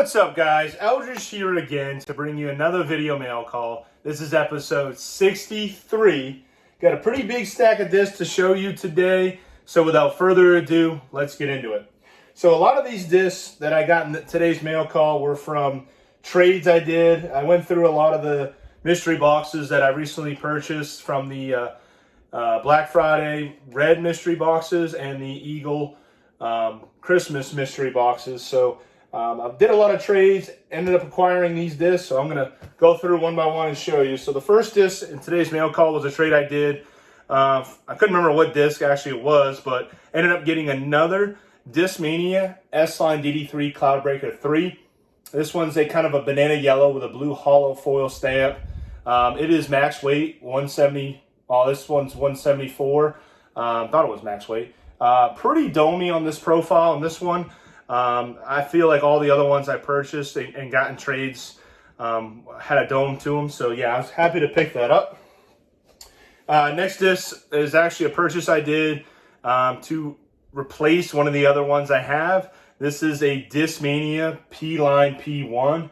What's up, guys? Eldridge here again to bring you another video mail call. This is episode 63. Got a pretty big stack of discs to show you today. So without further ado, let's get into it. So a lot of these discs that I got in today's mail call were from trades I did. I went through a lot of the mystery boxes that I recently purchased from the Black Friday red mystery boxes and the Eagle Christmas mystery boxes. So I did a lot of trades, ended up acquiring these discs, so I'm going to go through one by one and show you. So the first disc in today's mail call was a trade I did. I couldn't remember what disc actually it was, but ended up getting another Discmania S-Line DD3 Cloudbreaker 3. This one's a kind of a banana yellow with a blue hollow foil stamp. It is max weight, 170. Oh, this one's 174. Thought it was max weight. Pretty domey on this profile on this one. I feel like all the other ones I purchased and got in trades had a dome to them. So yeah, I was happy to pick that up. Next disc is actually a purchase I did to replace one of the other ones I have. This is a Discmania P-Line P1.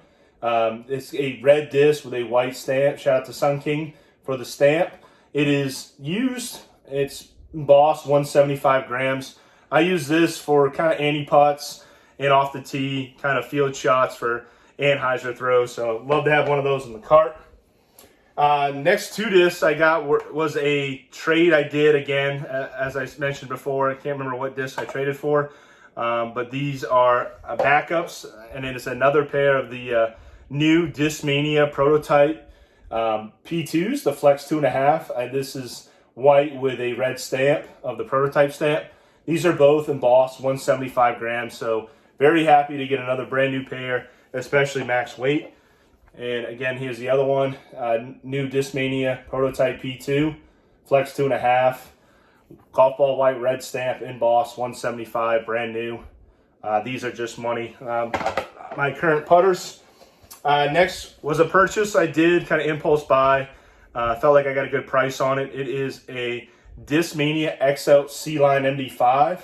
It's a red disc with a white stamp. Shout out to Sun King for the stamp. It is used. It's embossed 175 grams. I use this for kind of anti-putts and off the tee, kind of field shots for Anheuser throws. So love to have one of those in the cart. Next two discs I got was a trade I did again, as I mentioned before. I can't remember what disc I traded for, but these are backups, and it is another pair of the new Discmania prototype P2s, the Flex 2.5. This is white with a red stamp of the prototype stamp. These are both embossed 175 grams, so very happy to get another brand new pair, especially max weight. And again, here's the other one, new Discmania Prototype P2, Flex 2.5, golf ball white red stamp, embossed 175, brand new. These are just money. My current putters. Next was a purchase I did, kind of impulse buy. Felt like I got a good price on it. It is a Discmania XL C-Line MD5.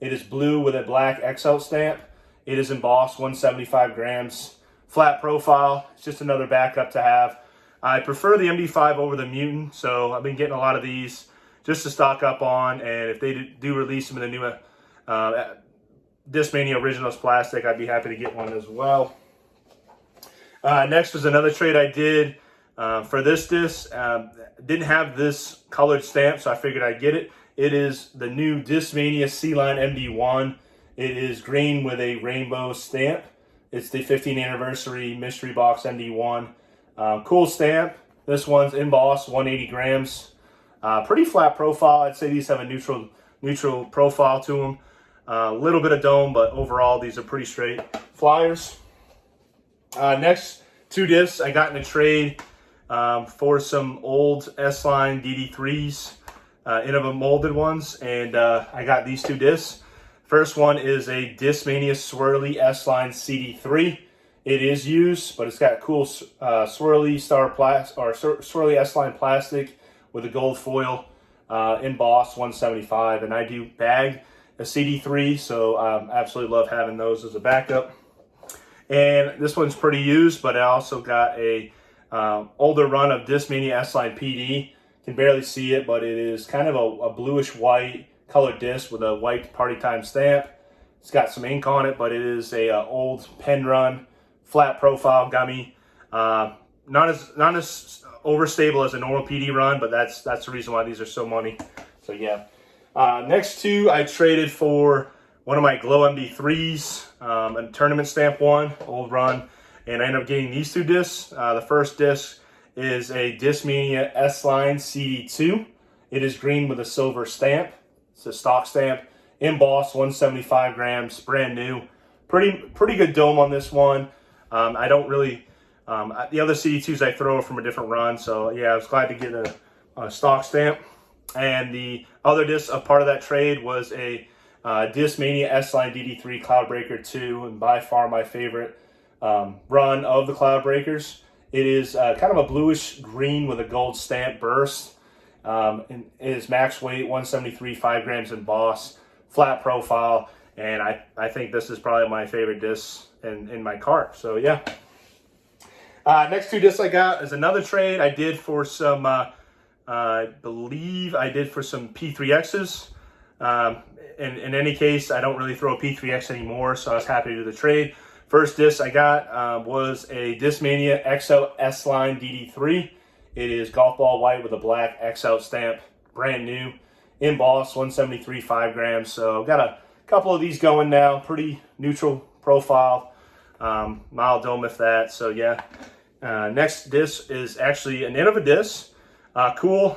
It is blue with a black XL stamp. It is embossed 175 grams. Flat profile. It's just another backup to have. I prefer the MD5 over the Mutant, so I've been getting a lot of these just to stock up on. And if they do release them in the new Discmania Originals plastic, I'd be happy to get one as well. Next was another trade I did for this disc. Didn't have this colored stamp, so I figured I'd get it. It is the new Discmania C-Line MD1. It is green with a rainbow stamp. It's the 15th anniversary mystery box MD1. Cool stamp. This one's embossed 180 grams. Pretty flat profile. I'd say these have a neutral profile to them. A little bit of dome, but overall these are pretty straight flyers. Next two discs I got in a trade for some old S-Line DD3s, Innova molded ones, and I got these two discs. First one is a Discmania Swirly S-Line CD3. It is used, but it's got cool swirly swirly S-Line plastic with a gold foil, embossed 175. And I do bag a CD3, so absolutely love having those as a backup. And this one's pretty used, but I also got a older run of Discmania S-Line PD. Can barely see it, but it is kind of a bluish white colored disc with a white party time stamp. It's got some ink on it, but it is a old pen run, flat profile gummy. Not as overstable as a normal PD run, but that's the reason why these are so money. So yeah. Next two I traded for one of my Glow MD3s, a tournament stamp one, old run, and I ended up getting these two discs. The first disc is a Discmania S-Line CD2. It is green with a silver stamp. It's a stock stamp, embossed 175 grams, brand new. Pretty good dome on this one. I don't really, the other CD2s I throw from a different run, so yeah, I was glad to get a stock stamp. And the other disc, a part of that trade, was a Discmania S-Line DD3 Cloudbreaker 2, and by far my favorite run of the Cloudbreakers. It is kind of a bluish green with a gold stamp burst. And it is max weight, 173, 5 grams embossed, flat profile. And I think this is probably my favorite disc in my cart. So yeah. Next two discs I got is another trade I did for some, I believe I did for some P3Xs. In any case, I don't really throw a P3X anymore, so I was happy to do the trade. First disc I got was a Discmania XL S-Line DD3. It is golf ball white with a black XL stamp, brand new, embossed, 173, 5 grams. So got a couple of these going now, pretty neutral profile, mild dome if that. So yeah. Next disc is actually an Innova disc. Cool,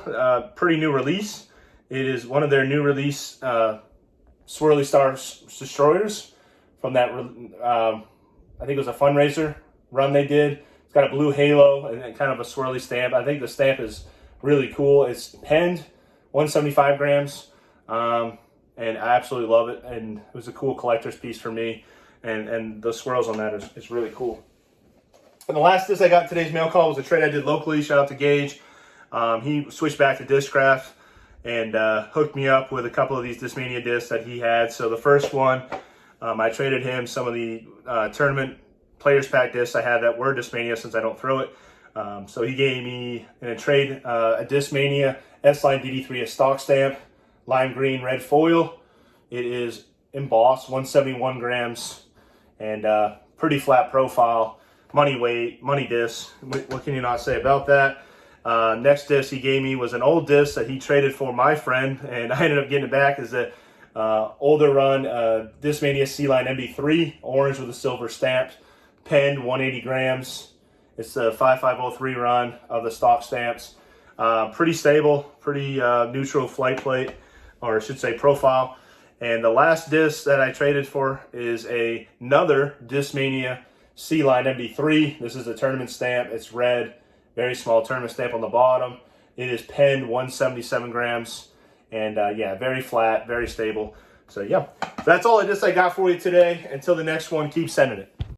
pretty new release. It is one of their new release Swirly Star Destroyers from that, I think it was a fundraiser run they did. It's got a blue halo and kind of a swirly stamp. I think the stamp is really cool. It's penned, 175 grams, and I absolutely love it. And it was a cool collector's piece for me, and the swirls on that is really cool. And the last disc I got in today's mail call was a trade I did locally. Shout out to Gage. He switched back to Discraft and hooked me up with a couple of these Discmania discs that he had. So the first one, I traded him some of the tournament players pack discs I had that were Discmania since I don't throw it. So he gave me in a trade a Discmania S-Line DD3, a stock stamp, lime green red foil. It is embossed, 171 grams, and pretty flat profile, money weight, money disc. What can you not say about that? Next disc he gave me was an old disc that he traded for my friend, and I ended up getting it back as a older run Discmania C-Line MB3, orange with a silver stamp, penned, 180 grams. It's a 5503 run of the stock stamps. Pretty stable, pretty neutral flight plate, or I should say profile. And the last disc that I traded for is another Discmania C-Line MB3. This is a tournament stamp. It's red, very small tournament stamp on the bottom. It is penned, 177 grams. And yeah, very flat, very stable. So yeah, that's all the discs I got for you today. Until the next one, keep sending it.